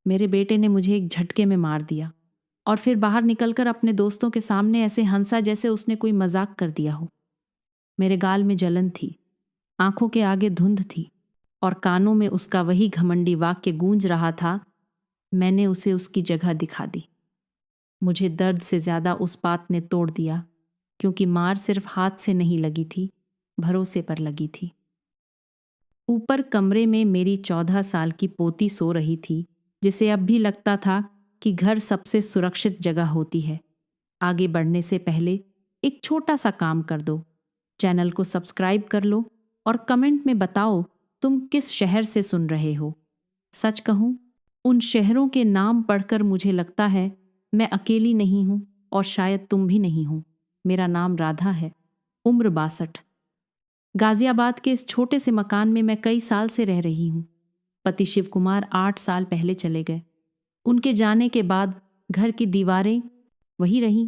मेरे बेटे ने मुझे एक झटके में मार दिया और फिर बाहर निकलकर अपने दोस्तों के सामने ऐसे हंसा जैसे उसने कोई मजाक कर दिया हो। मेरे गाल में जलन थी, आंखों के आगे धुंध थी और कानों में उसका वही घमंडी वाक्य गूंज रहा था, मैंने उसे उसकी जगह दिखा दी। मुझे दर्द से ज्यादा उस बात ने तोड़ दिया, क्योंकि मार सिर्फ हाथ से नहीं लगी थी, भरोसे पर लगी थी। ऊपर कमरे में मेरी 14 साल की पोती सो रही थी, जिसे अब भी लगता था कि घर सबसे सुरक्षित जगह होती है। आगे बढ़ने से पहले एक छोटा सा काम कर दो, चैनल को सब्सक्राइब कर लो और कमेंट में बताओ तुम किस शहर से सुन रहे हो। सच कहूं, उन शहरों के नाम पढ़कर मुझे लगता है मैं अकेली नहीं हूं और शायद तुम भी नहीं हो। मेरा नाम राधा है, उम्र 62। गाजियाबाद के इस छोटे से मकान में मैं कई साल से रह रही हूं। पति शिव कुमार 8 साल पहले चले गए। उनके जाने के बाद घर की दीवारें वही रहीं,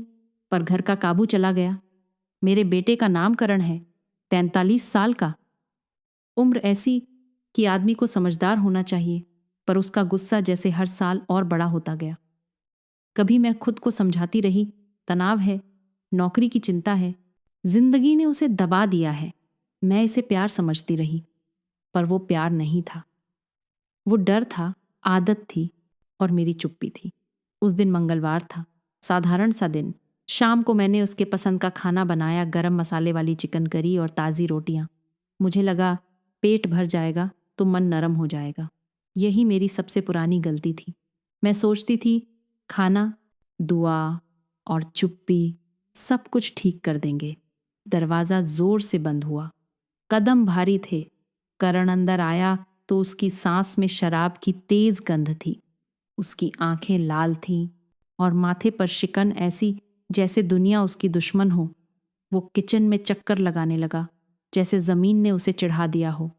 पर घर का काबू चला गया। मेरे बेटे का नामकरण है, 43 साल का। उम्र ऐसी कि आदमी को समझदार होना चाहिए, पर उसका गुस्सा जैसे हर साल और बड़ा होता गया। कभी मैं खुद को समझाती रही, तनाव है, नौकरी की चिंता है, जिंदगी ने उसे दबा दिया है। मैं इसे प्यार समझती रही, पर वो प्यार नहीं था, वो डर था, आदत थी और मेरी चुप्पी थी। उस दिन मंगलवार था, साधारण सा दिन। शाम को मैंने उसके पसंद का खाना बनाया, गरम मसाले वाली चिकन करी और ताज़ी रोटियां। मुझे लगा पेट भर जाएगा तो मन नरम हो जाएगा। यही मेरी सबसे पुरानी गलती थी। मैं सोचती थी खाना, दुआ और चुप्पी सब कुछ ठीक कर देंगे। दरवाज़ा जोर से बंद हुआ। कदम भारी थे। करण अंदर आया तो उसकी सांस में शराब की तेज गंध थी। उसकी आंखें लाल थीं और माथे पर शिकन ऐसी जैसे दुनिया उसकी दुश्मन हो। वो किचन में चक्कर लगाने लगा, जैसे जमीन ने उसे चिढ़ा दिया हो।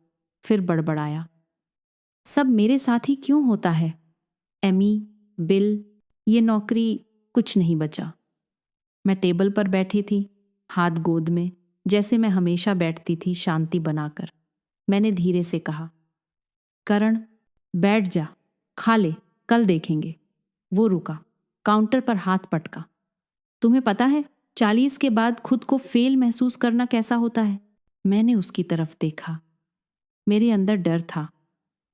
फिर बड़बड़ाया, सब मेरे साथ ही क्यों होता है? एमी, बिल, ये नौकरी, कुछ नहीं बचा। मैं टेबल पर बैठी थी, हाथ गोद में, जैसे मैं हमेशा बैठती थी, शांति बनाकर। मैंने धीरे से कहा, करण, बैठ जा, खा ले, कल देखेंगे। वो रुका, काउंटर पर हाथ पटका। तुम्हें पता है 40 के बाद खुद को फेल महसूस करना कैसा होता है? मैंने उसकी तरफ देखा। मेरे अंदर डर था,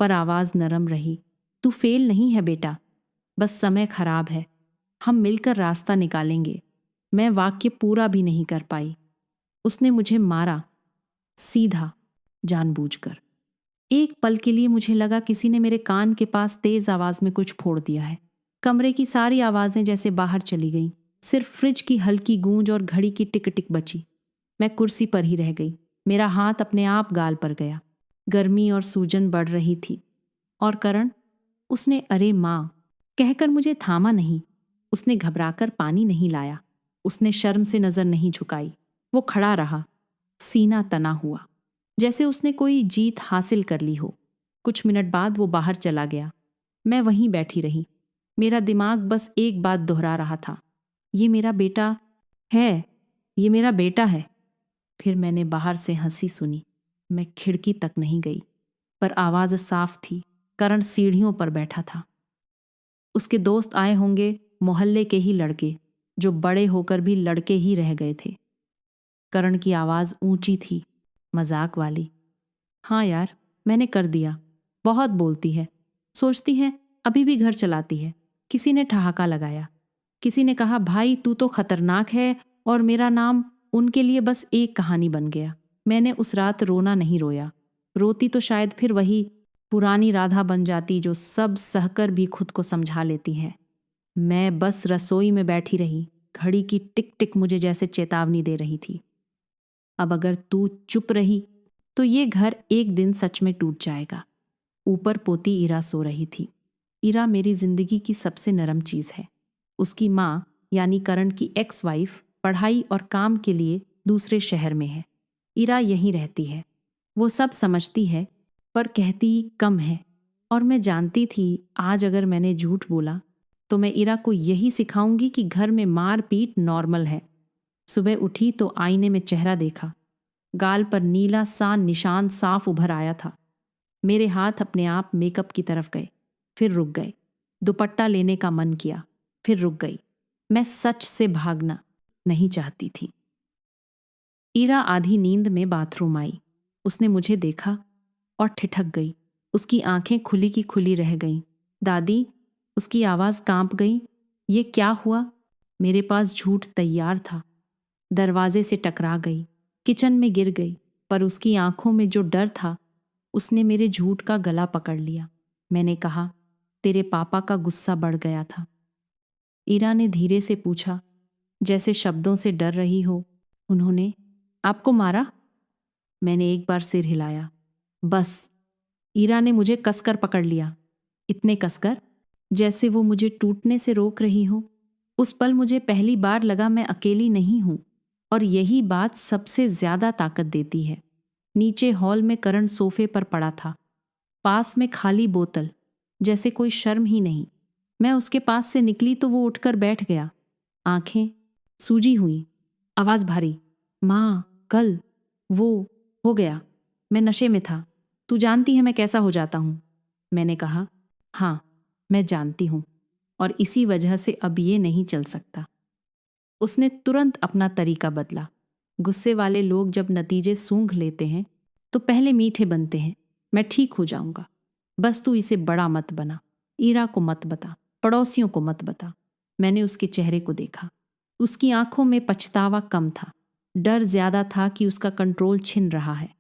पर आवाज नरम रही। तू फेल नहीं है बेटा, बस समय खराब है। हम मिलकर रास्ता निकालेंगे। मैं वाक्य पूरा भी नहीं कर पाई। उसने मुझे मारा, सीधा, जानबूझकर। एक पल के लिए मुझे लगा किसी ने मेरे कान के पास तेज आवाज में कुछ फोड़ दिया है। कमरे की सारी आवाजें जैसे बाहर चली गईं। सिर्फ फ्रिज की हल्की गूंज और घड़ी की टिक टिक बची। मैं कुर्सी पर ही रह गई। मेरा हाथ अपने आप गाल पर गया। गर्मी और सूजन बढ़ रही थी। और करण, उसने अरे माँ कहकर मुझे थामा नहीं। उसने घबराकर पानी नहीं लाया। उसने शर्म से नजर नहीं झुकाई। वो खड़ा रहा, सीना तना हुआ, जैसे उसने कोई जीत हासिल कर ली हो। कुछ मिनट बाद वो बाहर चला गया। मैं वहीं बैठी रही। मेरा दिमाग बस एक बात दोहरा रहा था, ये मेरा बेटा है, ये मेरा बेटा है। फिर मैंने बाहर से हंसी सुनी। मैं खिड़की तक नहीं गई, पर आवाज साफ थी। करण सीढ़ियों पर बैठा था। उसके दोस्त आए होंगे, मोहल्ले के ही लड़के, जो बड़े होकर भी लड़के ही रह गए थे। करण की आवाज ऊंची थी, मजाक वाली। हाँ यार, मैंने कर दिया। बहुत बोलती है, सोचती है अभी भी घर चलाती है। किसी ने ठहाका लगाया। किसी ने कहा, भाई तू तो खतरनाक है। और मेरा नाम उनके लिए बस एक कहानी बन गया। मैंने उस रात रोना नहीं रोया। रोती तो शायद फिर वही पुरानी राधा बन जाती, जो सब सहकर भी खुद को समझा लेती है। मैं बस रसोई में बैठी रही। घड़ी की टिक टिक मुझे जैसे चेतावनी दे रही थी, अब अगर तू चुप रही तो ये घर एक दिन सच में टूट जाएगा। ऊपर पोती इरा सो रही थी। इरा मेरी जिंदगी की सबसे नरम चीज है। उसकी माँ यानी करण की एक्स वाइफ पढ़ाई और काम के लिए दूसरे शहर में है। इरा यहीं रहती है। वो सब समझती है, पर कहती कम है। और मैं जानती थी आज अगर मैंने झूठ बोला तो मैं इरा को यही सिखाऊंगी कि घर में मार पीट नॉर्मल है। सुबह उठी तो आईने में चेहरा देखा। गाल पर नीला सा निशान साफ उभर आया था। मेरे हाथ अपने आप मेकअप की तरफ गए, फिर रुक गए। दुपट्टा लेने का मन किया, फिर रुक गई। मैं सच से भागना नहीं चाहती थी। ईरा आधी नींद में बाथरूम आई। उसने मुझे देखा और ठिठक गई। उसकी आंखें खुली की खुली रह गईं। दादी, उसकी आवाज़ कांप गई। ये क्या हुआ? मेरे पास झूठ तैयार था। दरवाजे से टकरा गई, किचन में गिर गई, पर उसकी आंखों में जो डर था, उसने मेरे झूठ का गला पकड़ लिया। मैंने कहा, तेरे पापा का गुस्सा बढ़ गया था। ईरा ने धीरे से पूछा, जैसे शब्दों से डर रही हो। उन्होंने आपको मारा? मैंने एक बार सिर हिलाया। बस। ईरा ने मुझे कसकर पकड़ लिया, इतने कसकर जैसे वो मुझे टूटने से रोक रही हो। उस पल मुझे पहली बार लगा मैं अकेली नहीं हूं, और यही बात सबसे ज्यादा ताकत देती है। नीचे हॉल में करण सोफे पर पड़ा था, पास में खाली बोतल, जैसे कोई शर्म ही नहीं। मैं उसके पास से निकली तो वो उठकर बैठ गया, आंखें सूजी हुई, आवाज भारी। माँ, कल वो हो गया। मैं नशे में था। तू जानती है मैं कैसा हो जाता हूं। मैंने कहा, हाँ, मैं जानती हूं, और इसी वजह से अब ये नहीं चल सकता। उसने तुरंत अपना तरीका बदला। गुस्से वाले लोग जब नतीजे सूंघ लेते हैं तो पहले मीठे बनते हैं। मैं ठीक हो जाऊंगा, बस तू इसे बड़ा मत बना। ईरा को मत बता, पड़ोसियों को मत बता। मैंने उसके चेहरे को देखा। उसकी आंखों में पछतावा कम था, डर ज्यादा था कि उसका कंट्रोल छिन रहा है।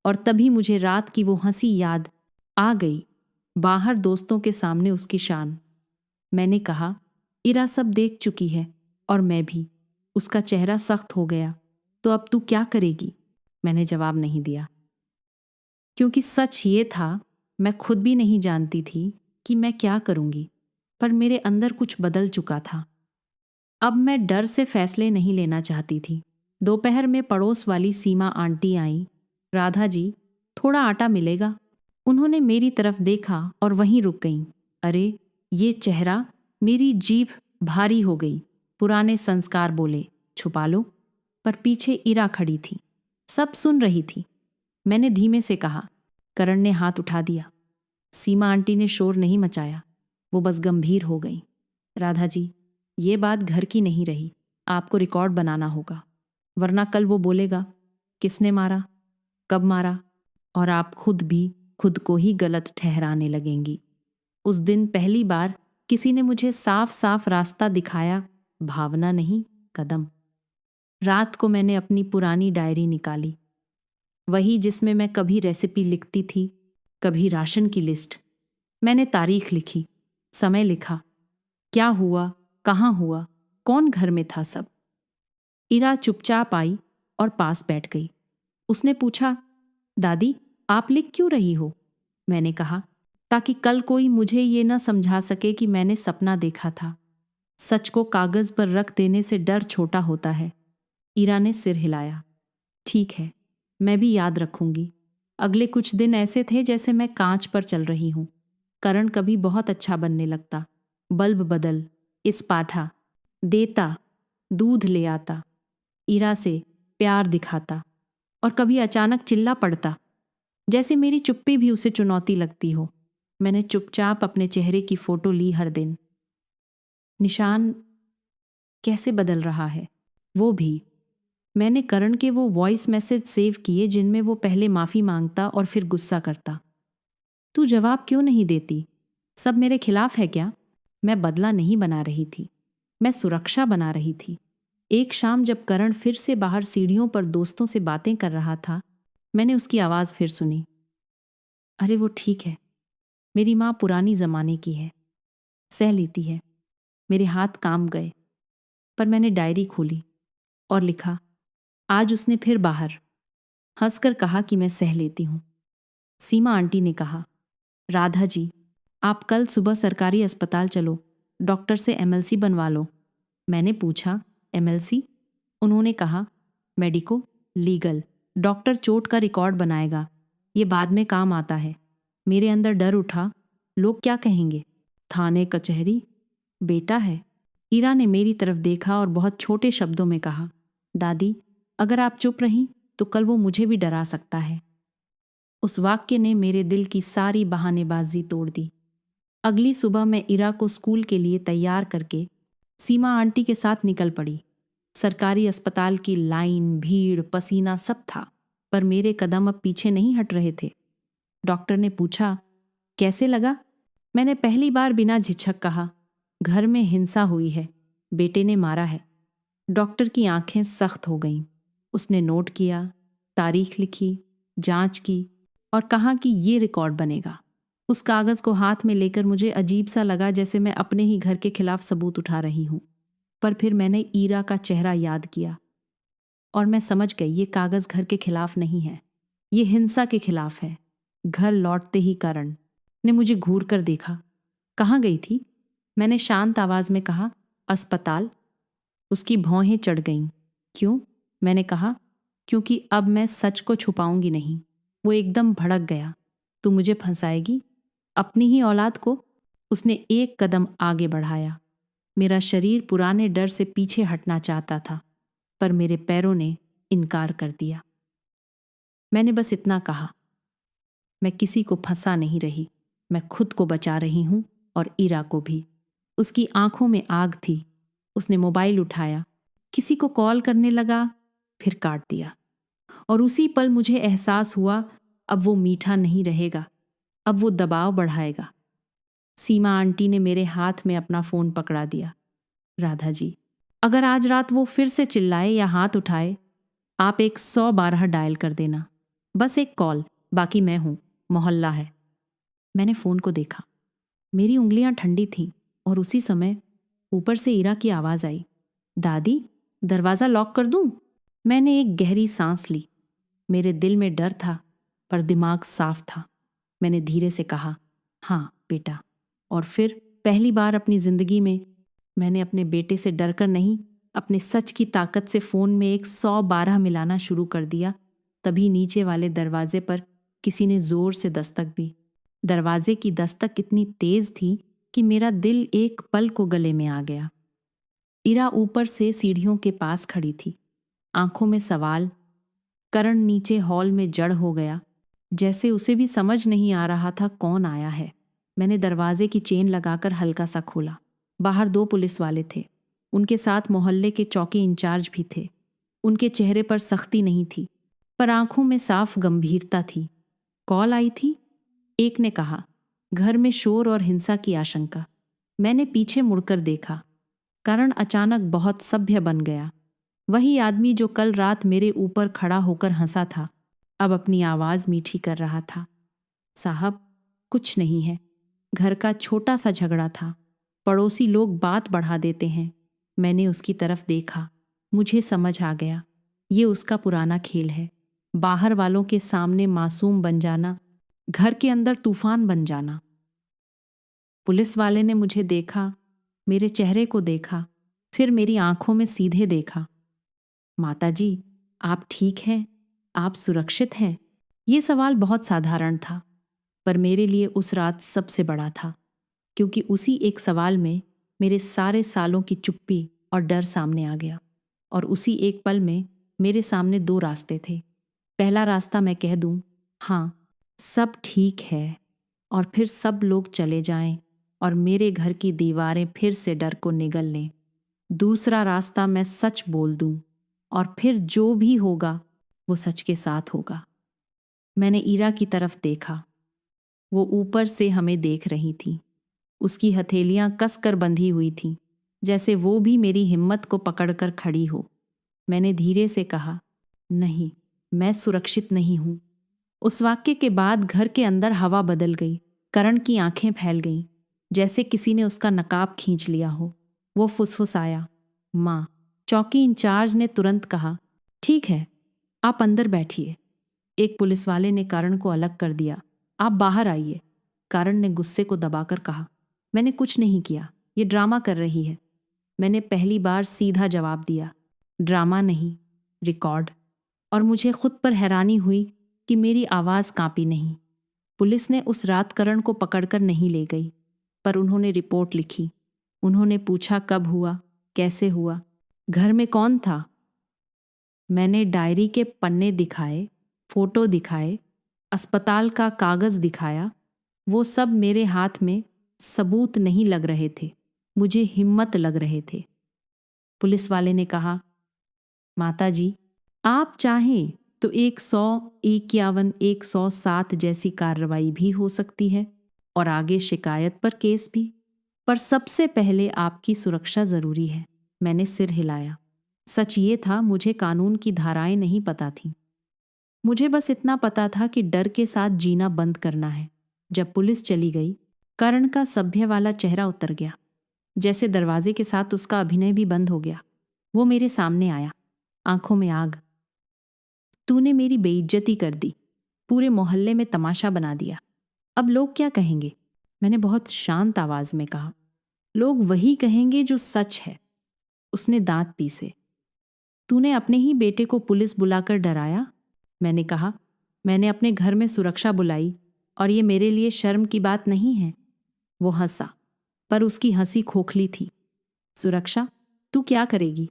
और तभी मुझे रात की वो हंसी याद आ गई, बाहर दोस्तों के सामने उसकी शान। मैंने कहा, इरा सब देख चुकी है, और मैं भी। उसका चेहरा सख्त हो गया। तो अब तू क्या करेगी? मैंने जवाब नहीं दिया, क्योंकि सच ये था, मैं खुद भी नहीं जानती थी कि मैं क्या करूंगी। पर मेरे अंदर कुछ बदल चुका था। अब मैं डर से फैसले नहीं लेना चाहती थी। दोपहर में पड़ोस वाली सीमा आंटी आई। राधा जी, थोड़ा आटा मिलेगा? उन्होंने मेरी तरफ देखा और वहीं रुक गईं। अरे, ये चेहरा, मेरी जीभ भारी हो गई। पुराने संस्कार बोले, छुपा लो। पर पीछे इरा खड़ी थी, सब सुन रही थी। मैंने धीमे से कहा। करण ने हाथ उठा दिया। सीमा आंटी ने शोर नहीं मचाया, वो बस गंभीर हो गई। राधा जी, ये बात घर की नहीं रही। आपको रिकॉर्ड बनाना होगा, वरना कल वो बोलेगा, किसने मारा, कब मारा, और आप खुद भी खुद को ही गलत ठहराने लगेंगी। उस दिन पहली बार किसी ने मुझे साफ साफ रास्ता दिखाया, भावना नहीं, कदम। रात को मैंने अपनी पुरानी डायरी निकाली, वही जिसमें मैं कभी रेसिपी लिखती थी, कभी राशन की लिस्ट। मैंने तारीख लिखी, समय लिखा, क्या हुआ, कहाँ हुआ, कौन घर में था, सब। इरा चुपचाप आई और पास बैठ गई। उसने पूछा, दादी, आप लिख क्यों रही हो? मैंने कहा, ताकि कल कोई मुझे ये न समझा सके कि मैंने सपना देखा था। सच को कागज पर रख देने से डर छोटा होता है। ईरा ने सिर हिलाया। ठीक है, मैं भी याद रखूंगी। अगले कुछ दिन ऐसे थे जैसे मैं कांच पर चल रही हूं। करण कभी बहुत अच्छा बनने लगता, बल्ब बदल, इस पाठा देता, दूध ले आता, ईरा से प्यार दिखाता, और कभी अचानक चिल्ला पड़ता, जैसे मेरी चुप्पी भी उसे चुनौती लगती हो। मैंने चुपचाप अपने चेहरे की फोटो ली हर दिन। निशान कैसे बदल रहा है, वो भी। मैंने करण के वो वॉइस मैसेज सेव किए जिनमें वो पहले माफी मांगता और फिर गुस्सा करता। तू जवाब क्यों नहीं देती? सब मेरे खिलाफ है क्या? मैं बदला नहीं बना रही थी, मैं सुरक्षा बना रही थी। एक शाम जब करण फिर से बाहर सीढ़ियों पर दोस्तों से बातें कर रहा था, मैंने उसकी आवाज फिर सुनी। अरे वो ठीक है, मेरी माँ पुरानी जमाने की है, सह लेती है। मेरे हाथ काम गए, पर मैंने डायरी खोली और लिखा। आज उसने फिर बाहर हंसकर कहा कि मैं सह लेती हूँ। सीमा आंटी ने कहा, राधा जी, आप कल सुबह सरकारी अस्पताल चलो, डॉक्टर से एमएलसी बनवा लो। मैंने पूछा, एमएलसी? उन्होंने कहा, मेडिको लीगल। डॉक्टर चोट का रिकॉर्ड बनाएगा, ये बाद में काम आता है। मेरे अंदर डर उठा, लोग क्या कहेंगे? थाने कचहरी, बेटा है। ईरा ने मेरी तरफ देखा और बहुत छोटे शब्दों में कहा, दादी, अगर आप चुप रहीं तो कल वो मुझे भी डरा सकता है। उस वाक्य ने मेरे दिल की सारी बहानेबाजी तोड़ दी। अगली सुबह मैं इरा को स्कूल के लिए तैयार करके सीमा आंटी के साथ निकल पड़ी। सरकारी अस्पताल की लाइन, भीड़, पसीना सब था, पर मेरे कदम अब पीछे नहीं हट रहे थे। डॉक्टर ने पूछा, कैसे लगा? मैंने पहली बार बिना झिझक कहा, घर में हिंसा हुई है, बेटे ने मारा है। डॉक्टर की आंखें सख्त हो गईं। उसने नोट किया, तारीख लिखी, जांच की और कहा कि ये रिकॉर्ड बनेगा। उस कागज को हाथ में लेकर मुझे अजीब सा लगा, जैसे मैं अपने ही घर के खिलाफ सबूत उठा रही हूं। पर फिर मैंने ईरा का चेहरा याद किया और मैं समझ गई ये कागज घर के खिलाफ नहीं है, ये हिंसा के खिलाफ है। घर लौटते ही करण ने मुझे घूर कर देखा। कहाँ गई थी? मैंने शांत आवाज में कहा, अस्पताल। उसकी भौहें चढ़ गईं। क्यों? मैंने कहा, क्योंकि अब मैं सच को छुपाऊंगी नहीं। वो एकदम भड़क गया। तू मुझे फंसाएगी? अपनी ही औलाद को? उसने एक कदम आगे बढ़ाया। मेरा शरीर पुराने डर से पीछे हटना चाहता था, पर मेरे पैरों ने इनकार कर दिया। मैंने बस इतना कहा, मैं किसी को फंसा नहीं रही, मैं खुद को बचा रही हूं और इरा को भी। उसकी आंखों में आग थी। उसने मोबाइल उठाया, किसी को कॉल करने लगा, फिर काट दिया। और उसी पल मुझे एहसास हुआ, अब वो मीठा नहीं रहेगा, अब वो दबाव बढ़ाएगा। सीमा आंटी ने मेरे हाथ में अपना फोन पकड़ा दिया। राधा जी, अगर आज रात वो फिर से चिल्लाए या हाथ उठाए, आप 112 डायल कर देना। बस एक कॉल, बाकी मैं हूं, मोहल्ला है। मैंने फोन को देखा। मेरी उंगलियां ठंडी थीं और उसी समय ऊपर से इरा की आवाज आई, दादी, दरवाजा लॉक कर दूं? मैंने एक गहरी सांस ली। मेरे दिल में डर था, पर दिमाग साफ था। मैंने धीरे से कहा, हाँ बेटा। और फिर पहली बार अपनी जिंदगी में मैंने अपने बेटे से डरकर नहीं, अपने सच की ताकत से फोन में 112 मिलाना शुरू कर दिया। तभी नीचे वाले दरवाजे पर किसी ने जोर से दस्तक दी। दरवाजे की दस्तक इतनी तेज थी कि मेरा दिल एक पल को गले में आ गया। इरा ऊपर से सीढ़ियों के पास खड़ी थी, आंखों में सवाल। करण नीचे हॉल में जड़ हो गया, जैसे उसे भी समझ नहीं आ रहा था कौन आया है। मैंने दरवाजे की चेन लगाकर हल्का सा खोला। बाहर 2 पुलिस वाले थे, उनके साथ मोहल्ले के चौकी इंचार्ज भी थे। उनके चेहरे पर सख्ती नहीं थी, पर आंखों में साफ गंभीरता थी। कॉल आई थी, एक ने कहा, घर में शोर और हिंसा की आशंका। मैंने पीछे मुड़कर देखा। करण अचानक बहुत सभ्य बन गया। वही आदमी जो कल रात मेरे ऊपर खड़ा होकर हंसा था, अब अपनी आवाज मीठी कर रहा था। साहब, कुछ नहीं है, घर का छोटा सा झगड़ा था, पड़ोसी लोग बात बढ़ा देते हैं। मैंने उसकी तरफ देखा, मुझे समझ आ गया, ये उसका पुराना खेल है। बाहर वालों के सामने मासूम बन जाना, घर के अंदर तूफान बन जाना। पुलिस वाले ने मुझे देखा, मेरे चेहरे को देखा, फिर मेरी आंखों में सीधे देखा। माताजी, आप ठीक हैं? आप सुरक्षित हैं? ये सवाल बहुत साधारण था, पर मेरे लिए उस रात सबसे बड़ा था, क्योंकि उसी एक सवाल में मेरे सारे सालों की चुप्पी और डर सामने आ गया। और उसी एक पल में मेरे सामने 2 रास्ते थे। पहला रास्ता मैं कह दूं, हाँ, सब ठीक है, और फिर सब लोग चले जाएं और मेरे घर की दीवारें फिर से डर को निगल लें। दूसरा रास्ता मैं सच बोल दूं, और फिर जो भी होगा वो सच के साथ होगा। मैंने ईरा की तरफ देखा। वो ऊपर से हमें देख रही थी। उसकी हथेलियां कसकर बंधी हुई थीं, जैसे वो भी मेरी हिम्मत को पकड़कर खड़ी हो। मैंने धीरे से कहा, नहीं, मैं सुरक्षित नहीं हूं। उस वाक्य के बाद घर के अंदर हवा बदल गई। करण की आंखें फैल गईं, जैसे किसी ने उसका नकाब खींच लिया हो। वो फुसफुसाया, माँ। चौकी इंचार्ज ने तुरंत कहा, ठीक है, आप अंदर बैठिए। एक पुलिस वाले ने करण को अलग कर दिया। आप बाहर आइए। करण ने गुस्से को दबाकर कहा, मैंने कुछ नहीं किया, ये ड्रामा कर रही है। मैंने पहली बार सीधा जवाब दिया, ड्रामा नहीं, रिकॉर्ड। और मुझे खुद पर हैरानी हुई कि मेरी आवाज़ कांपी नहीं। पुलिस ने उस रात करण को पकड़कर नहीं ले गई, पर उन्होंने रिपोर्ट लिखी। उन्होंने पूछा कब हुआ, कैसे हुआ, घर में कौन था। मैंने डायरी के पन्ने दिखाए, फोटो दिखाए, अस्पताल का कागज दिखाया। वो सब मेरे हाथ में सबूत नहीं लग रहे थे, मुझे हिम्मत लग रहे थे। पुलिस वाले ने कहा, माता जी, आप चाहें तो 151, 107 जैसी कार्रवाई भी हो सकती है और आगे शिकायत पर केस भी, पर सबसे पहले आपकी सुरक्षा जरूरी है। मैंने सिर हिलाया। सच ये था, मुझे कानून की धाराएं नहीं पता थीं। मुझे बस इतना पता था कि डर के साथ जीना बंद करना है। जब पुलिस चली गई, करण का सभ्य वाला चेहरा उतर गया, जैसे दरवाजे के साथ उसका अभिनय भी बंद हो गया। वो मेरे सामने आया, आंखों में आग। तूने मेरी बेइज्जती कर दी, पूरे मोहल्ले में तमाशा बना दिया। अब लोग क्या कहेंगे? मैंने बहुत शांत आवाज में कहा। लोग वही कहेंगे जो सच है। उसने दांत पीसे। तूने अपने ही बेटे को पुलिस बुलाकर डराया? मैंने कहा, मैंने अपने घर में सुरक्षा बुलाई और ये मेरे लिए शर्म की बात नहीं है। वो हंसा, पर उसकी हंसी खोखली थी। सुरक्षा? तू क्या करेगी?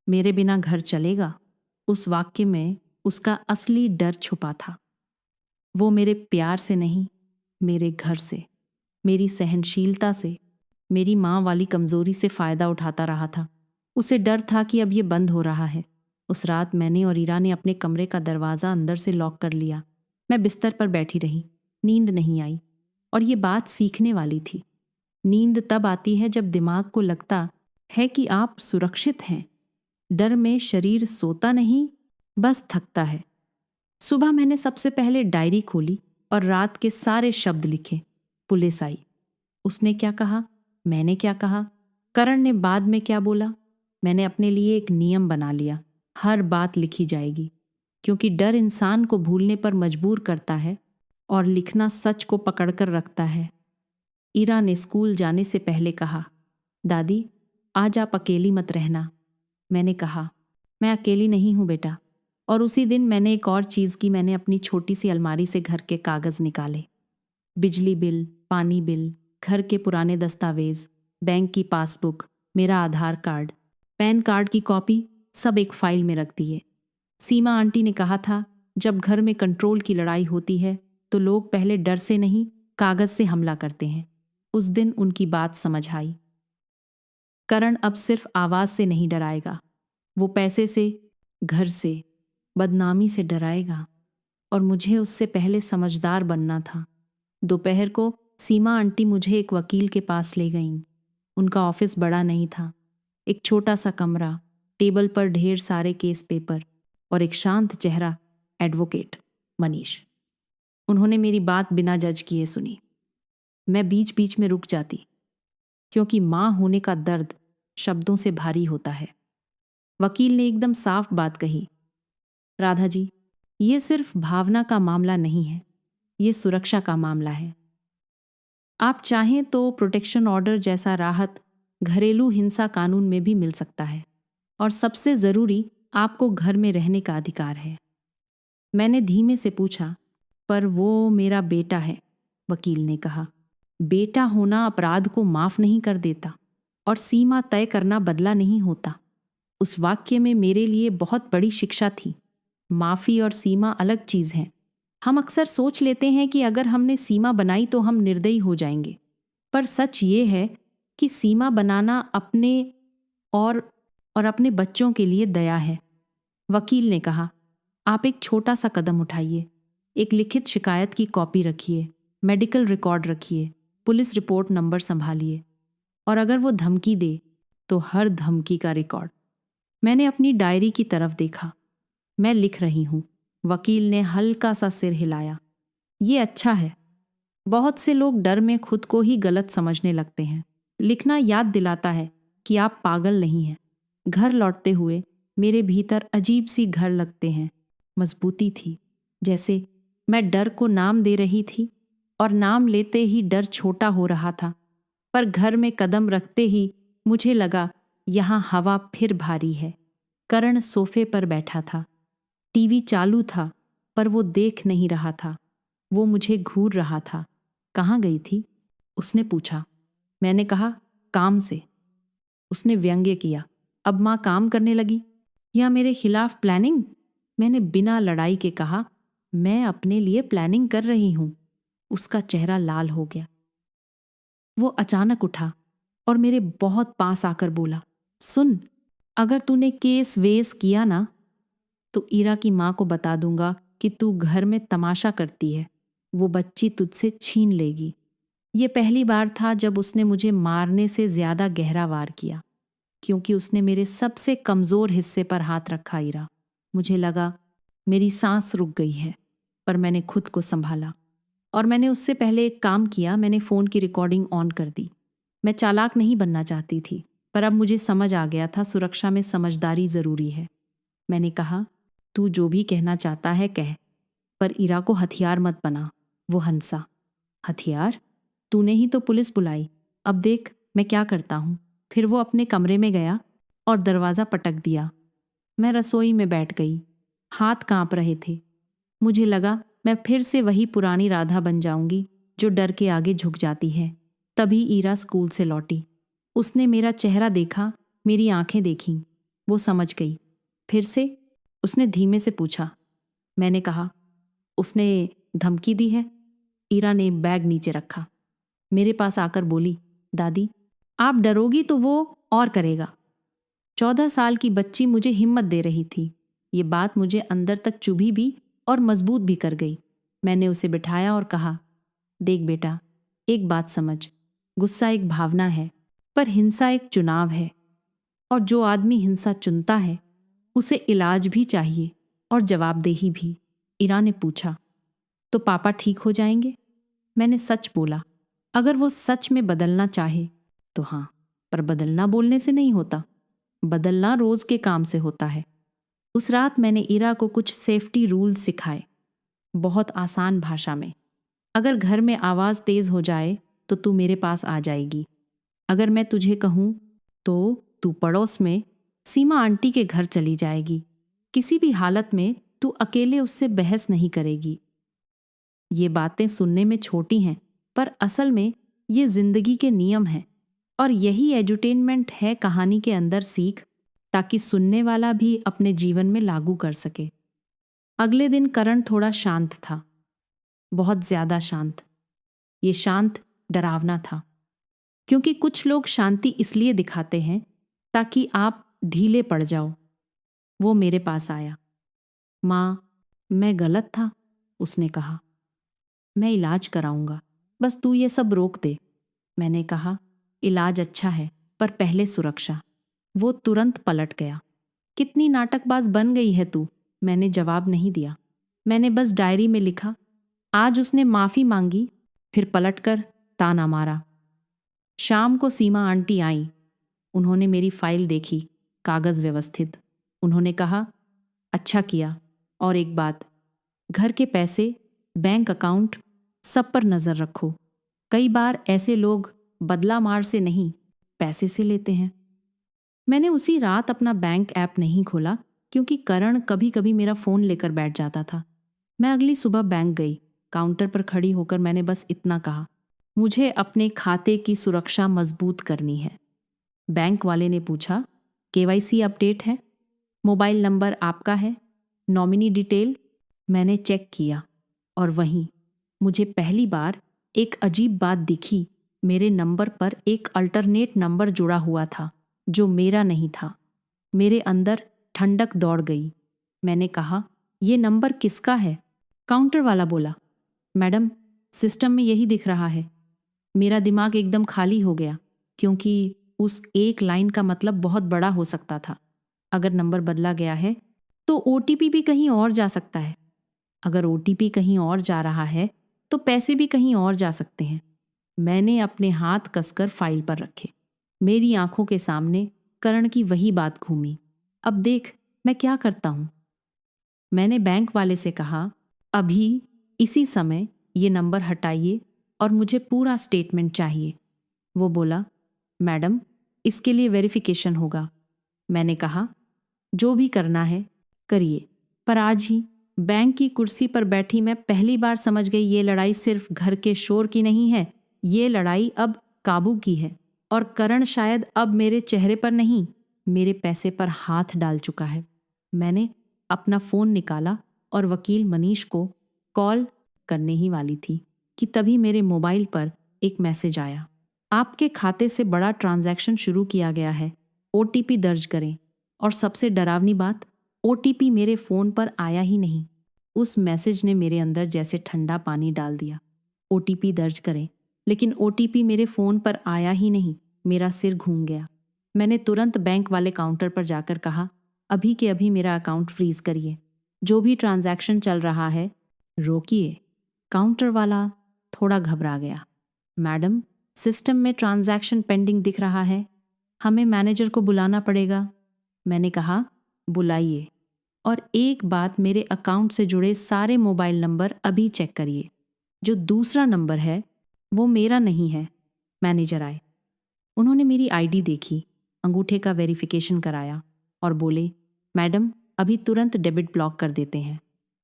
मेरे बिना घर चलेगा? उस वाक्य में उसका असली डर छुपा था। वो मेरे प्यार से नहीं, मेरे घर से, मेरी सहनशीलता से, मेरी माँ वाली कमजोरी से फायदा उठाता रहा था। उसे डर था कि अब ये बंद हो रहा है। उस रात मैंने और ईरा ने अपने कमरे का दरवाज़ा अंदर से लॉक कर लिया। मैं बिस्तर पर बैठी रही। नींद नहीं आई, और ये बात सीखने वाली थी। नींद तब आती है जब दिमाग को लगता है कि आप सुरक्षित हैं। डर में शरीर सोता नहीं, बस थकता है। सुबह मैंने सबसे पहले डायरी खोली और रात के सारे शब्द लिखे। पुलिस आई। उसने क्या कहा, मैंने क्या कहा, करण ने बाद में क्या बोला। मैंने अपने लिए एक नियम बना लिया, हर बात लिखी जाएगी, क्योंकि डर इंसान को भूलने पर मजबूर करता है और लिखना सच को पकड़कर रखता है। ईरा ने स्कूल जाने से पहले कहा, दादी, आज आप अकेली मत रहना। मैंने कहा, मैं अकेली नहीं हूँ बेटा। और उसी दिन मैंने एक और चीज़ की। मैंने अपनी छोटी सी अलमारी से घर के कागज़ निकाले। बिजली बिल, पानी बिल, घर के पुराने दस्तावेज, बैंक की पासबुक, मेरा आधार कार्ड, पैन कार्ड की कॉपी, सब एक फाइल में रख दिए। सीमा आंटी ने कहा था, जब घर में कंट्रोल की लड़ाई होती है तो लोग पहले डर से नहीं, कागज से हमला करते हैं। उस दिन उनकी बात समझ आई। करण अब सिर्फ आवाज से नहीं डराएगा, वो पैसे से, घर से, बदनामी से डराएगा। और मुझे उससे पहले समझदार बनना था। दोपहर को सीमा आंटी मुझे एक वकील के पास ले गईं। उनका ऑफिस बड़ा नहीं था, एक छोटा सा कमरा, टेबल पर ढेर सारे केस पेपर और एक शांत चेहरा, एडवोकेट मनीष। उन्होंने मेरी बात बिना जज किए सुनी। मैं बीच बीच में रुक जाती, क्योंकि माँ होने का दर्द शब्दों से भारी होता है। वकील ने एकदम साफ बात कही, राधा जी, ये सिर्फ भावना का मामला नहीं है, ये सुरक्षा का मामला है। आप चाहें तो प्रोटेक्शन ऑर्डर जैसा राहत घरेलू हिंसा कानून में भी मिल सकता है, और सबसे ज़रूरी, आपको घर में रहने का अधिकार है। मैंने धीमे से पूछा, पर वो मेरा बेटा है। वकील ने कहा, बेटा होना अपराध को माफ नहीं कर देता, और सीमा तय करना बदला नहीं होता। उस वाक्य में मेरे लिए बहुत बड़ी शिक्षा थी। माफ़ी और सीमा अलग चीज़ हैं। हम अक्सर सोच लेते हैं कि अगर हमने सीमा बनाई तो हम निर्दयी हो जाएंगे, पर सच ये है कि सीमा बनाना अपने और अपने बच्चों के लिए दया है। वकील ने कहा, आप एक छोटा सा कदम उठाइए, एक लिखित शिकायत की कॉपी रखिए, मेडिकल रिकॉर्ड रखिए, पुलिस रिपोर्ट नंबर संभालिए, और अगर वो धमकी दे तो हर धमकी का रिकॉर्ड। मैंने अपनी डायरी की तरफ देखा। मैं लिख रही हूँ। वकील ने हल्का सा सिर हिलाया। ये अच्छा है। बहुत से लोग डर में खुद को ही गलत समझने लगते हैं। लिखना याद दिलाता है कि आप पागल नहीं हैं। घर लौटते हुए मेरे भीतर अजीब सी घर लगते हैं। मजबूती थी, जैसे मैं डर को नाम दे रही थी, और नाम लेते ही डर छोटा हो रहा था। पर घर में कदम रखते ही मुझे लगा, यहाँ हवा फिर भारी है। करण सोफे पर बैठा था। टीवी चालू था, पर वो देख नहीं रहा था, वो मुझे घूर रहा था। कहाँ गई थी? उसने पूछा। मैंने कहा, काम से। उसने व्यंग्य किया, अब माँ काम करने लगी, या मेरे खिलाफ प्लानिंग? मैंने बिना लड़ाई के कहा, मैं अपने लिए प्लानिंग कर रही हूँ। उसका चेहरा लाल हो गया। वो अचानक उठा और मेरे बहुत पास आकर बोला, सुन, अगर तूने केस वेस किया ना तो ईरा की माँ को बता दूंगा कि तू घर में तमाशा करती है। वो बच्ची तुझसे छीन लेगी। ये पहली बार था जब उसने मुझे मारने से ज्यादा गहरा वार किया, क्योंकि उसने मेरे सबसे कमजोर हिस्से पर हाथ रखा। ईरा, मुझे लगा मेरी सांस रुक गई है, पर मैंने खुद को संभाला और मैंने उससे पहले एक काम किया। मैंने फ़ोन की रिकॉर्डिंग ऑन कर दी। मैं चालाक नहीं बनना चाहती थी, पर अब मुझे समझ आ गया था सुरक्षा में समझदारी ज़रूरी है। मैंने कहा, तू जो भी कहना चाहता है कह, पर ईरा को हथियार मत बना। वो हंसा। हथियार? तूने ही तो पुलिस बुलाई। अब देख मैं क्या करता हूँ। फिर वो अपने कमरे में गया और दरवाज़ा पटक दिया। मैं रसोई में बैठ गई। हाथ कांप रहे थे। मुझे लगा मैं फिर से वही पुरानी राधा बन जाऊंगी जो डर के आगे झुक जाती है। तभी ईरा स्कूल से लौटी। उसने मेरा चेहरा देखा, मेरी आंखें देखीं। वो समझ गई। फिर से उसने धीमे से पूछा। मैंने कहा, उसने धमकी दी है? ईरा ने बैग नीचे रखा। मेरे पास आकर बोली, दादी, आप डरोगी तो वो और करेगा। 14 साल की बच्ची मुझे हिम्मत दे रही थी। ये बात मुझे अंदर तक चुभी भी और मजबूत भी कर गई। मैंने उसे बिठाया और कहा, देख बेटा, एक बात समझ, गुस्सा एक भावना है, पर हिंसा एक चुनाव है। और जो आदमी हिंसा चुनता है उसे इलाज भी चाहिए और जवाबदेही भी। ईरा ने पूछा, तो पापा ठीक हो जाएंगे? मैंने सच बोला। अगर वो सच में बदलना चाहे तो हाँ, पर बदलना बोलने से नहीं होता, बदलना रोज के काम से होता है। उस रात मैंने ईरा को कुछ सेफ्टी रूल्स सिखाए, बहुत आसान भाषा में। अगर घर में आवाज़ तेज हो जाए तो तू मेरे पास आ जाएगी। अगर मैं तुझे कहूँ तो तू पड़ोस में सीमा आंटी के घर चली जाएगी। किसी भी हालत में तू अकेले उससे बहस नहीं करेगी। ये बातें सुनने में छोटी हैं, पर असल में ये जिंदगी के नियम हैं। और यही एजुटेनमेंट है कहानी के अंदर सीख, ताकि सुनने वाला भी अपने जीवन में लागू कर सके। अगले दिन करण थोड़ा शांत था, बहुत ज्यादा शांत। ये शांत डरावना था, क्योंकि कुछ लोग शांति इसलिए दिखाते हैं ताकि आप ढीले पड़ जाओ। वो मेरे पास आया। माँ, मैं गलत था, उसने कहा। मैं इलाज कराऊंगा, बस तू ये सब रोक दे। मैंने कहा, इलाज अच्छा है, पर पहले सुरक्षा। वो तुरंत पलट गया। कितनी नाटकबाज बन गई है तू। मैंने जवाब नहीं दिया। मैंने बस डायरी में लिखा, आज उसने माफ़ी मांगी, फिर पलटकर ताना मारा। शाम को सीमा आंटी आई। उन्होंने मेरी फाइल देखी, कागज़ व्यवस्थित। उन्होंने कहा, अच्छा किया। और एक बात, घर के पैसे, बैंक अकाउंट, सब पर नज़र रखो। कई बार ऐसे लोग बदला मार से नहीं, पैसे से लेते हैं। मैंने उसी रात अपना बैंक ऐप नहीं खोला, क्योंकि करण कभी कभी मेरा फ़ोन लेकर बैठ जाता था। मैं अगली सुबह बैंक गई। काउंटर पर खड़ी होकर मैंने बस इतना कहा, मुझे अपने खाते की सुरक्षा मजबूत करनी है। बैंक वाले ने पूछा, केवाईसी अपडेट है? मोबाइल नंबर आपका है? Nominee detail? मैंने चेक किया और वहीं मुझे पहली बार एक अजीब बात दिखी। मेरे नंबर पर एक अल्टरनेट नंबर जुड़ा हुआ था जो मेरा नहीं था। मेरे अंदर ठंडक दौड़ गई। मैंने कहा, यह नंबर किसका है? काउंटर वाला बोला, मैडम, सिस्टम में यही दिख रहा है। मेरा दिमाग एकदम खाली हो गया, क्योंकि उस एक लाइन का मतलब बहुत बड़ा हो सकता था। अगर नंबर बदला गया है तो ओटीपी भी कहीं और जा सकता है। अगर ओटीपी कहीं और जा रहा है तो पैसे भी कहीं और जा सकते हैं। मैंने अपने हाथ कसकर फाइल पर रखे। मेरी आंखों के सामने करण की वही बात घूमी। अब देख मैं क्या करता हूं। मैंने बैंक वाले से कहा, अभी इसी समय ये नंबर हटाइए और मुझे पूरा स्टेटमेंट चाहिए। वो बोला, मैडम, इसके लिए वेरिफिकेशन होगा। मैंने कहा, जो भी करना है करिए, पर आज ही। बैंक की कुर्सी पर बैठी मैं पहली बार समझ गई, ये लड़ाई सिर्फ घर के शोर की नहीं है। ये लड़ाई अब काबू की है। और करण शायद अब मेरे चेहरे पर नहीं, मेरे पैसे पर हाथ डाल चुका है। मैंने अपना फ़ोन निकाला और वकील मनीष को कॉल करने ही वाली थी कि तभी मेरे मोबाइल पर एक मैसेज आया। आपके खाते से बड़ा ट्रांजैक्शन शुरू किया गया है, ओटीपी दर्ज करें। और सबसे डरावनी बात, ओटीपी मेरे फ़ोन पर आया ही नहीं। उस मैसेज ने मेरे अंदर जैसे ठंडा पानी डाल दिया। ओटीपी दर्ज करें, लेकिन ओटीपी मेरे फ़ोन पर आया ही नहीं। मेरा सिर घूम गया। मैंने तुरंत बैंक वाले काउंटर पर जाकर कहा, अभी के अभी मेरा अकाउंट फ्रीज करिए। जो भी ट्रांजैक्शन चल रहा है रोकिए। काउंटर वाला थोड़ा घबरा गया। मैडम, सिस्टम में ट्रांजैक्शन पेंडिंग दिख रहा है, हमें मैनेजर को बुलाना पड़ेगा। मैंने कहा, बुलाइए, और एक बात, मेरे अकाउंट से जुड़े सारे मोबाइल नंबर अभी चेक करिए। जो दूसरा नंबर है वो मेरा नहीं है। मैनेजर आए। उन्होंने मेरी आईडी देखी, अंगूठे का वेरिफिकेशन कराया और बोले, मैडम अभी तुरंत डेबिट ब्लॉक कर देते हैं।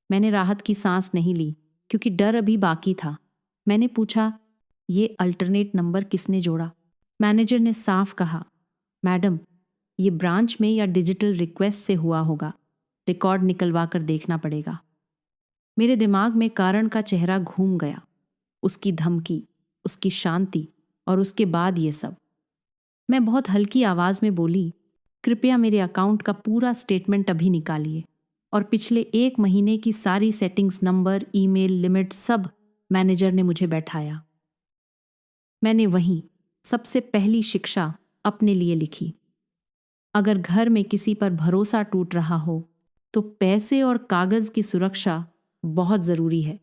मैंने राहत की सांस नहीं ली क्योंकि डर अभी बाकी था। मैंने पूछा, ये अल्टरनेट नंबर किसने जोड़ा? मैनेजर ने साफ कहा, मैडम ये ब्रांच में या डिजिटल रिक्वेस्ट से हुआ होगा, रिकॉर्ड निकलवा कर देखना पड़ेगा। मेरे दिमाग में कारण का चेहरा घूम गया, उसकी धमकी, उसकी शांति, और उसके बाद ये सब। मैं बहुत हल्की आवाज में बोली, कृपया मेरे अकाउंट का पूरा स्टेटमेंट अभी निकालिए और पिछले 1 महीने की सारी सेटिंग्स, नंबर, ईमेल, लिमिट सब। मैनेजर ने मुझे बैठाया। मैंने वहीं सबसे पहली शिक्षा अपने लिए लिखी। अगर घर में किसी पर भरोसा टूट रहा हो तो पैसे और कागज की सुरक्षा बहुत जरूरी है,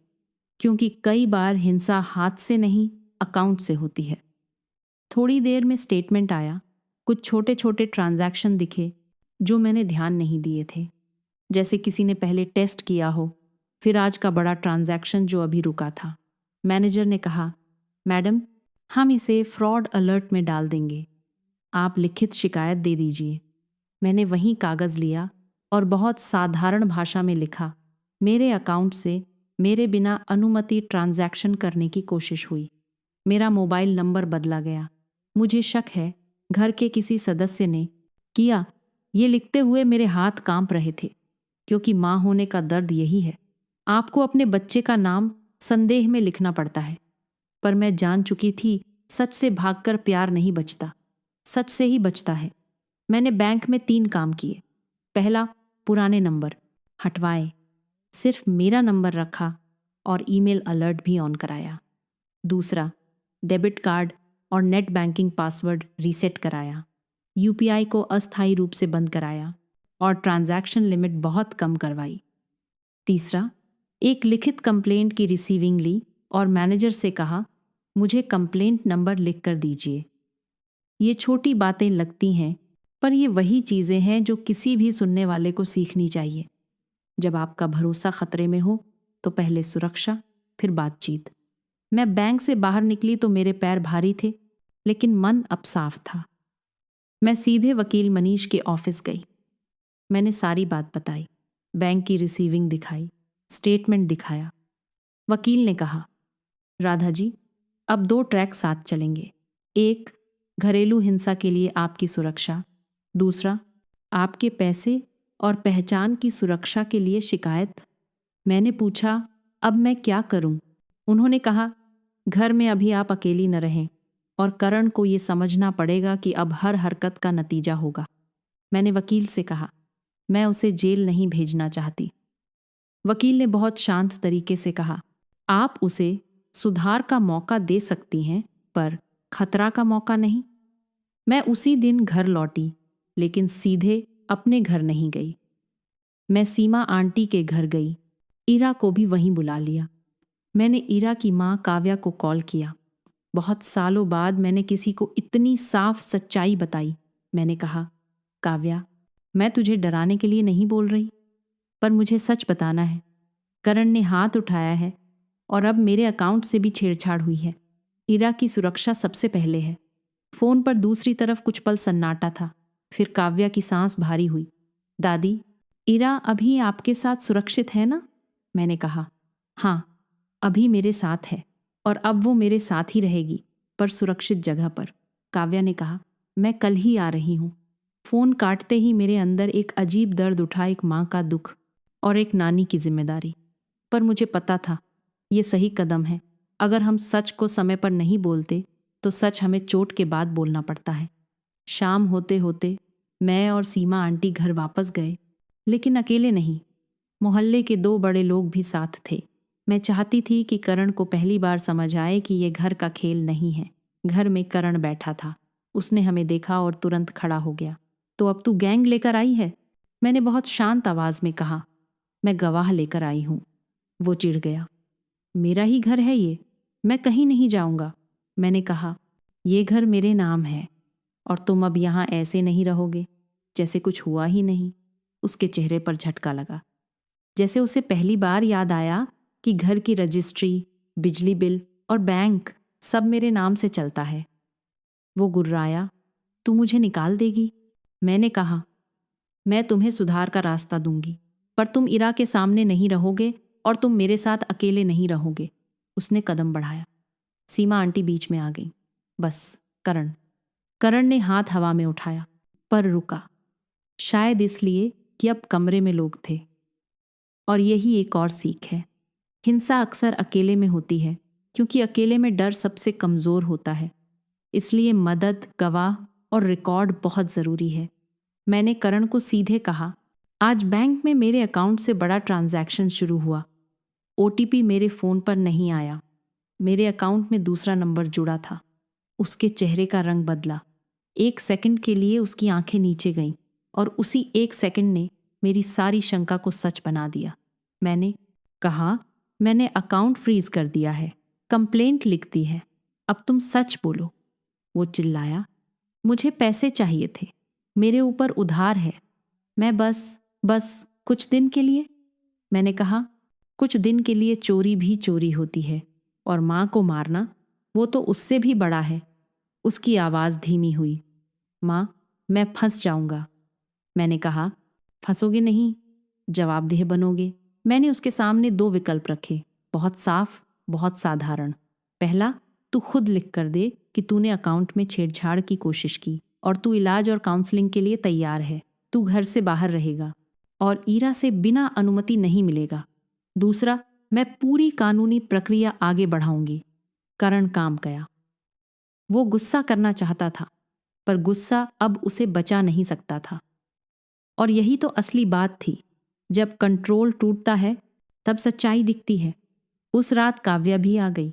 क्योंकि कई बार हिंसा हाथ से नहीं, अकाउंट से होती है। थोड़ी देर में स्टेटमेंट आया। कुछ छोटे छोटे ट्रांजैक्शन दिखे जो मैंने ध्यान नहीं दिए थे, जैसे किसी ने पहले टेस्ट किया हो। फिर आज का बड़ा ट्रांजैक्शन जो अभी रुका था। मैनेजर ने कहा, मैडम हम इसे फ्रॉड अलर्ट में डाल देंगे, आप लिखित शिकायत दे दीजिए। मैंने वहीं कागज़ लिया और बहुत साधारण भाषा में लिखा, मेरे अकाउंट से मेरे बिना अनुमति ट्रांजैक्शन करने की कोशिश हुई। मेरा मोबाइल नंबर बदला गया। मुझे शक है घर के किसी सदस्य ने किया। ये लिखते हुए मेरे हाथ कांप रहे थे, क्योंकि माँ होने का दर्द यही है, आपको अपने बच्चे का नाम संदेह में लिखना पड़ता है। पर मैं जान चुकी थी सच से भागकर प्यार नहीं बचता, सच से ही बचता है। मैंने बैंक में 3 काम किए। पहला, पुराने नंबर हटवाए, सिर्फ मेरा नंबर रखा और ईमेल अलर्ट भी ऑन कराया। दूसरा, डेबिट कार्ड और नेट बैंकिंग पासवर्ड रीसेट कराया, यूपीआई को अस्थायी रूप से बंद कराया और ट्रांजैक्शन लिमिट बहुत कम करवाई। तीसरा, एक लिखित कंप्लेंट की रिसीविंग ली और मैनेजर से कहा, मुझे कंप्लेंट नंबर लिख कर दीजिए। ये छोटी बातें लगती हैं, पर ये वही चीज़ें हैं जो किसी भी सुनने वाले को सीखनी चाहिए। जब आपका भरोसा खतरे में हो तो पहले सुरक्षा, फिर बातचीत। मैं बैंक से बाहर निकली तो मेरे पैर भारी थे, लेकिन मन अब साफ था। मैं सीधे वकील मनीष के ऑफिस गई। मैंने सारी बात बताई, बैंक की रिसीविंग दिखाई, स्टेटमेंट दिखाया। वकील ने कहा, राधा जी, अब 2 ट्रैक साथ चलेंगे। एक, घरेलू हिंसा के लिए आपकी सुरक्षा। दूसरा, आपके पैसे और पहचान की सुरक्षा के लिए शिकायत। मैंने पूछा, अब मैं क्या करूं? उन्होंने कहा, घर में अभी आप अकेली न रहें और करण को ये समझना पड़ेगा कि अब हर हरकत का नतीजा होगा। मैंने वकील से कहा, मैं उसे जेल नहीं भेजना चाहती। वकील ने बहुत शांत तरीके से कहा, आप उसे सुधार का मौका दे सकती हैं, पर खतरा का मौका नहीं। मैं उसी दिन घर लौटी, लेकिन सीधे अपने घर नहीं गई। मैं सीमा आंटी के घर गई। ईरा को भी वहीं बुला लिया। मैंने ईरा की माँ काव्या को कॉल किया। बहुत सालों बाद मैंने किसी को इतनी साफ सच्चाई बताई। मैंने कहा, काव्या, मैं तुझे डराने के लिए नहीं बोल रही, पर मुझे सच बताना है। करण ने हाथ उठाया है और अब मेरे अकाउंट से भी छेड़छाड़ हुई है। ईरा की सुरक्षा सबसे पहले है। फोन पर दूसरी तरफ कुछ पल सन्नाटा था। फिर काव्या की सांस भारी हुई। दादी, ईरा अभी आपके साथ सुरक्षित है ना? मैंने कहा, हाँ, अभी मेरे साथ है और अब वो मेरे साथ ही रहेगी, पर सुरक्षित जगह पर। काव्या ने कहा, मैं कल ही आ रही हूँ। फोन काटते ही मेरे अंदर एक अजीब दर्द उठा, एक माँ का दुख और एक नानी की जिम्मेदारी। पर मुझे पता था ये सही कदम है। अगर हम सच को समय पर नहीं बोलते तो सच हमें चोट के बाद बोलना पड़ता है। शाम होते होते मैं और सीमा आंटी घर वापस गए, लेकिन अकेले नहीं। मोहल्ले के 2 बड़े लोग भी साथ थे। मैं चाहती थी कि करण को पहली बार समझ आए कि ये घर का खेल नहीं है। घर में करण बैठा था। उसने हमें देखा और तुरंत खड़ा हो गया। तो अब तू गैंग लेकर आई है? मैंने बहुत शांत आवाज में कहा। मैं गवाह लेकर आई हूं। वो चिढ़ गया। मेरा ही घर है ये, मैं कहीं नहीं जाऊंगा। मैंने कहा, ये घर मेरे नाम है और तुम अब यहां ऐसे नहीं रहोगे जैसे कुछ हुआ ही नहीं। उसके चेहरे पर झटका लगा, जैसे उसे पहली बार याद आया कि घर की रजिस्ट्री, बिजली बिल और बैंक सब मेरे नाम से चलता है। वो गुर्राया, तू मुझे निकाल देगी? मैंने कहा, मैं तुम्हें सुधार का रास्ता दूंगी, पर तुम इरा के सामने नहीं रहोगे और तुम मेरे साथ अकेले नहीं रहोगे। उसने कदम बढ़ाया। सीमा आंटी बीच में आ गई। बस, करण। करण ने हाथ हवा में उठाया, पर रुका, शायद इसलिए कि अब कमरे में लोग थे। और यही एक और सीख है। हिंसा अक्सर अकेले में होती है, क्योंकि अकेले में डर सबसे कमज़ोर होता है। इसलिए मदद, गवाह और रिकॉर्ड बहुत ज़रूरी है। मैंने करण को सीधे कहा, आज बैंक में मेरे अकाउंट से बड़ा ट्रांजैक्शन शुरू हुआ। ओटीपी मेरे फ़ोन पर नहीं आया। मेरे अकाउंट में दूसरा नंबर जुड़ा था। उसके चेहरे का रंग बदला। 1 सेकंड के लिए उसकी आंखें नीचे गईं और उसी 1 सेकंड ने मेरी सारी शंका को सच बना दिया। मैंने कहा, मैंने अकाउंट फ्रीज कर दिया है, कंप्लेंट लिख दी है, अब तुम सच बोलो। वो चिल्लाया, मुझे पैसे चाहिए थे, मेरे ऊपर उधार है, मैं बस कुछ दिन के लिए। मैंने कहा, कुछ दिन के लिए चोरी भी चोरी होती है, और माँ को मारना, वो तो उससे भी बड़ा है। उसकी आवाज़ धीमी हुई। माँ, मैं फंस जाऊंगा। मैंने कहा, फंसोगे नहीं, जवाबदेह बनोगे। मैंने उसके सामने 2 विकल्प रखे, बहुत साफ, बहुत साधारण। पहला, तू खुद लिख कर दे कि तूने अकाउंट में छेड़छाड़ की कोशिश की और तू इलाज और काउंसलिंग के लिए तैयार है। तू घर से बाहर रहेगा और ईरा से बिना अनुमति नहीं मिलेगा। दूसरा, मैं पूरी कानूनी प्रक्रिया आगे बढ़ाऊंगी। करण काम गया। वो गुस्सा करना चाहता था, पर गुस्सा अब उसे बचा नहीं सकता था। और यही तो असली बात थी। जब कंट्रोल टूटता है, तब सच्चाई दिखती है। उस रात काव्या भी आ गई।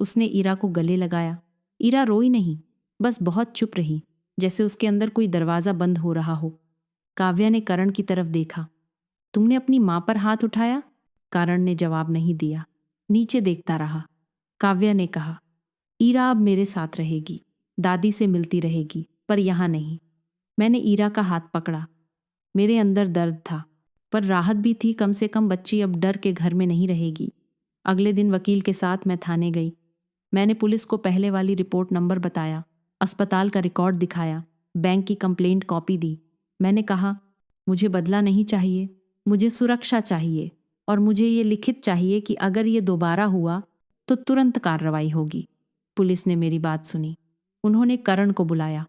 उसने ईरा को गले लगाया। ईरा रोई नहीं, बस बहुत चुप रही, जैसे उसके अंदर कोई दरवाज़ा बंद हो रहा हो। काव्या ने करण की तरफ देखा। तुमने अपनी माँ पर हाथ उठाया? करण ने जवाब नहीं दिया, नीचे देखता रहा। काव्या ने कहा, ईरा अब मेरे साथ रहेगी, दादी से मिलती रहेगी, पर यहाँ नहीं। मैंने ईरा का हाथ पकड़ा। मेरे अंदर दर्द था, पर राहत भी थी। कम से कम बच्ची अब डर के घर में नहीं रहेगी। अगले दिन वकील के साथ मैं थाने गई। मैंने पुलिस को पहले वाली रिपोर्ट नंबर बताया, अस्पताल का रिकॉर्ड दिखाया, बैंक की कंप्लेंट कॉपी दी। मैंने कहा, मुझे बदला नहीं चाहिए, मुझे सुरक्षा चाहिए, और मुझे ये लिखित चाहिए कि अगर ये दोबारा हुआ तो तुरंत कार्रवाई होगी। पुलिस ने मेरी बात सुनी। उन्होंने करण को बुलाया।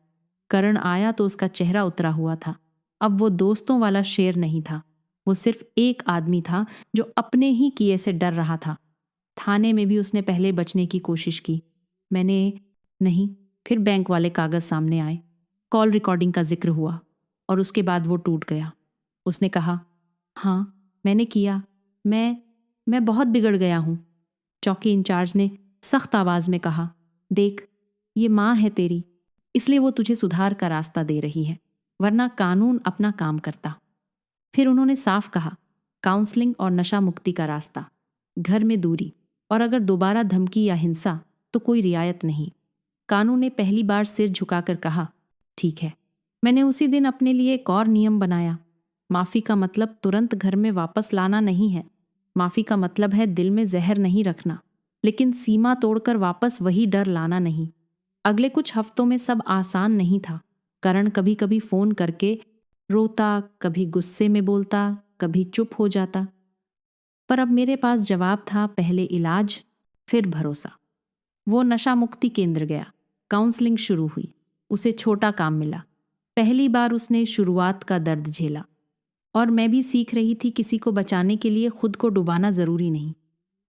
करण आया तो उसका चेहरा उतरा हुआ था। अब वो दोस्तों वाला शेर नहीं था, वो सिर्फ एक आदमी था जो अपने ही किए से डर रहा था। थाने में भी उसने पहले बचने की कोशिश की। मैंने नहीं। फिर बैंक वाले कागज सामने आए, कॉल रिकॉर्डिंग का जिक्र हुआ, और उसके बाद वो टूट गया। उसने कहा, हाँ मैंने किया, मैं बहुत बिगड़ गया हूँ। चौकी इंचार्ज ने सख्त आवाज में कहा, देख, ये माँ है तेरी, इसलिए वो तुझे सुधार का रास्ता दे रही है, वरना कानून अपना काम करता। फिर उन्होंने साफ कहा, काउंसलिंग और नशा मुक्ति का रास्ता, घर में दूरी, और अगर दोबारा धमकी या हिंसा तो कोई रियायत नहीं। कानून ने पहली बार सिर झुकाकर कहा, ठीक है। मैंने उसी दिन अपने लिए एक और नियम बनाया। माफ़ी का मतलब तुरंत घर में वापस लाना नहीं है। माफ़ी का मतलब है दिल में जहर नहीं रखना, लेकिन सीमा तोड़कर वापस वही डर लाना नहीं। अगले कुछ हफ्तों में सब आसान नहीं था। करण कभी कभी फ़ोन करके रोता, कभी गुस्से में बोलता, कभी चुप हो जाता। पर अब मेरे पास जवाब था, पहले इलाज, फिर भरोसा। वो नशा मुक्ति केंद्र गया, काउंसलिंग शुरू हुई। उसे छोटा काम मिला। पहली बार उसने शुरुआत का दर्द झेला। और मैं भी सीख रही थी, किसी को बचाने के लिए खुद को डुबाना ज़रूरी नहीं।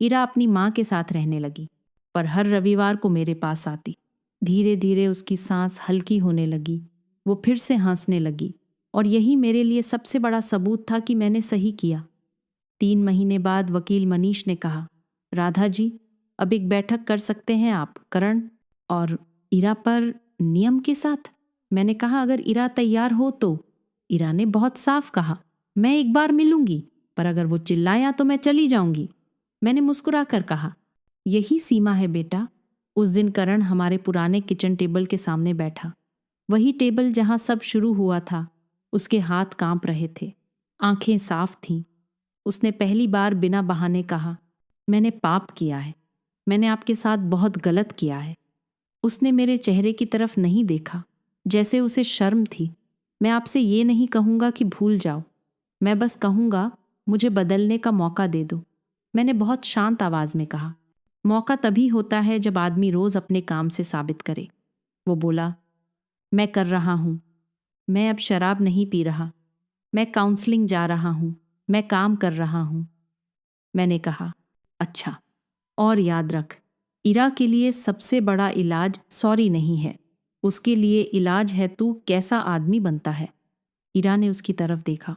इरा अपनी माँ के साथ रहने लगी, पर हर रविवार को मेरे पास आती। धीरे धीरे उसकी सांस हल्की होने लगी। वो फिर से हंसने लगी और यही मेरे लिए सबसे बड़ा सबूत था कि मैंने सही किया। 3 महीने बाद वकील मनीष ने कहा, राधा जी, अब एक बैठक कर सकते हैं आप करण और इरा पर नियम के साथ। मैंने कहा, अगर इरा तैयार हो तो। इरा ने बहुत साफ कहा, मैं एक बार मिलूंगी, पर अगर वो चिल्लाया तो मैं चली जाऊंगी। मैंने मुस्कुराकर कहा, यही सीमा है बेटा। उस दिन करण हमारे पुराने किचन टेबल के सामने बैठा, वही टेबल जहां सब शुरू हुआ था। उसके हाथ कांप रहे थे, आंखें साफ थीं। उसने पहली बार बिना बहाने कहा, मैंने पाप किया है, मैंने आपके साथ बहुत गलत किया है। उसने मेरे चेहरे की तरफ नहीं देखा, जैसे उसे शर्म थी। मैं आपसे ये नहीं कहूँगा कि भूल जाओ, मैं बस कहूँगा मुझे बदलने का मौका दे दो। मैंने बहुत शांत आवाज़ में कहा। मौका तभी होता है जब आदमी रोज़ अपने काम से साबित करे। वो बोला, मैं कर रहा हूँ, मैं अब शराब नहीं पी रहा, मैं काउंसलिंग जा रहा हूँ, मैं काम कर रहा हूँ। मैंने कहा, अच्छा, और याद रख, इरा के लिए सबसे बड़ा इलाज सॉरी नहीं है, उसके लिए इलाज है तू कैसा आदमी बनता है। इरा ने उसकी तरफ देखा,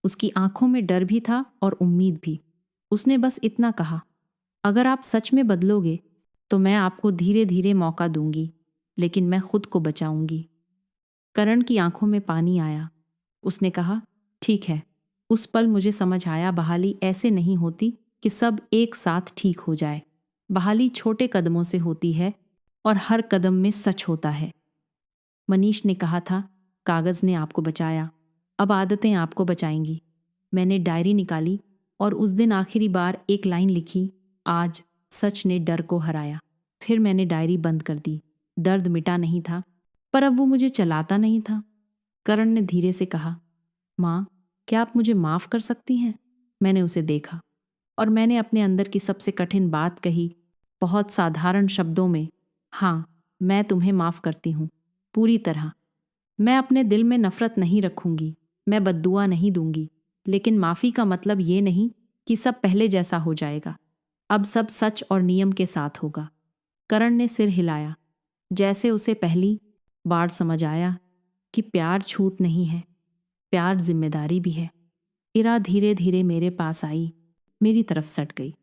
उसकी आंखों में डर भी था और उम्मीद भी। उसने बस इतना कहा, अगर आप सच में बदलोगे तो मैं आपको धीरे धीरे मौका दूंगी, लेकिन मैं खुद को बचाऊंगी। करण की आंखों में पानी आया। उसने कहा, ठीक है। उस पल मुझे समझ आया, बहाली ऐसे नहीं होती कि सब एक साथ ठीक हो जाए। बहाली छोटे कदमों से होती है और हर कदम में सच होता है। मनीष ने कहा था, कागज ने आपको बचाया, अब आदतें आपको बचाएंगी। मैंने डायरी निकाली और उस दिन आखिरी बार एक लाइन लिखी, आज सच ने डर को हराया। फिर मैंने डायरी बंद कर दी। दर्द मिटा नहीं था, पर अब वो मुझे चलाता नहीं था। करण ने धीरे से कहा, माँ, क्या आप मुझे माफ कर सकती हैं? मैंने उसे देखा और मैंने अपने अंदर की सबसे कठिन बात कही, बहुत साधारण शब्दों में, हाँ, मैं तुम्हें माफ करती हूँ, पूरी तरह। मैं अपने दिल में नफरत नहीं रखूंगी, मैं बद्दुआ नहीं दूंगी, लेकिन माफी का मतलब ये नहीं कि सब पहले जैसा हो जाएगा। अब सब सच और नियम के साथ होगा। करण ने सिर हिलाया, जैसे उसे पहली बार समझ आया कि प्यार छूट नहीं है, प्यार जिम्मेदारी भी है। इरा धीरे धीरे मेरे पास आई, मेरी तरफ सट गई।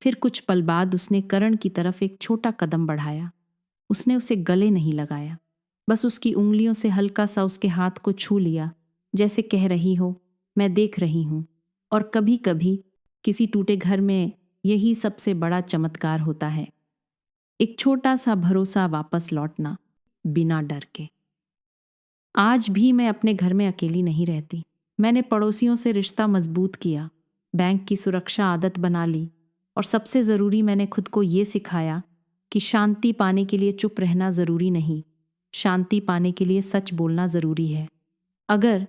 फिर कुछ पल बाद उसने करण की तरफ एक छोटा कदम बढ़ाया। उसने उसे गले नहीं लगाया, बस उसकी उंगलियों से हल्का सा उसके हाथ को छू लिया, जैसे कह रही हो, मैं देख रही हूं। और कभी कभी किसी टूटे घर में यही सबसे बड़ा चमत्कार होता है, एक छोटा सा भरोसा वापस लौटना, बिना डर के। आज भी मैं अपने घर में अकेली नहीं रहती। मैंने पड़ोसियों से रिश्ता मजबूत किया, बैंक की सुरक्षा आदत बना ली, और सबसे ज़रूरी, मैंने खुद को ये सिखाया कि शांति पाने के लिए चुप रहना ज़रूरी नहीं, शांति पाने के लिए सच बोलना ज़रूरी है। अगर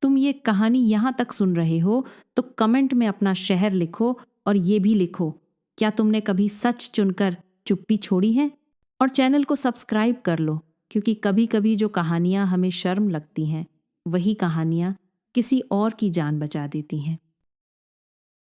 तुम ये कहानी यहाँ तक सुन रहे हो तो कमेंट में अपना शहर लिखो और ये भी लिखो, क्या तुमने कभी सच चुनकर चुप्पी छोड़ी है? और चैनल को सब्सक्राइब कर लो, क्योंकि कभी कभी जो कहानियाँ हमें शर्म लगती हैं, वही कहानियाँ किसी और की जान बचा देती हैं।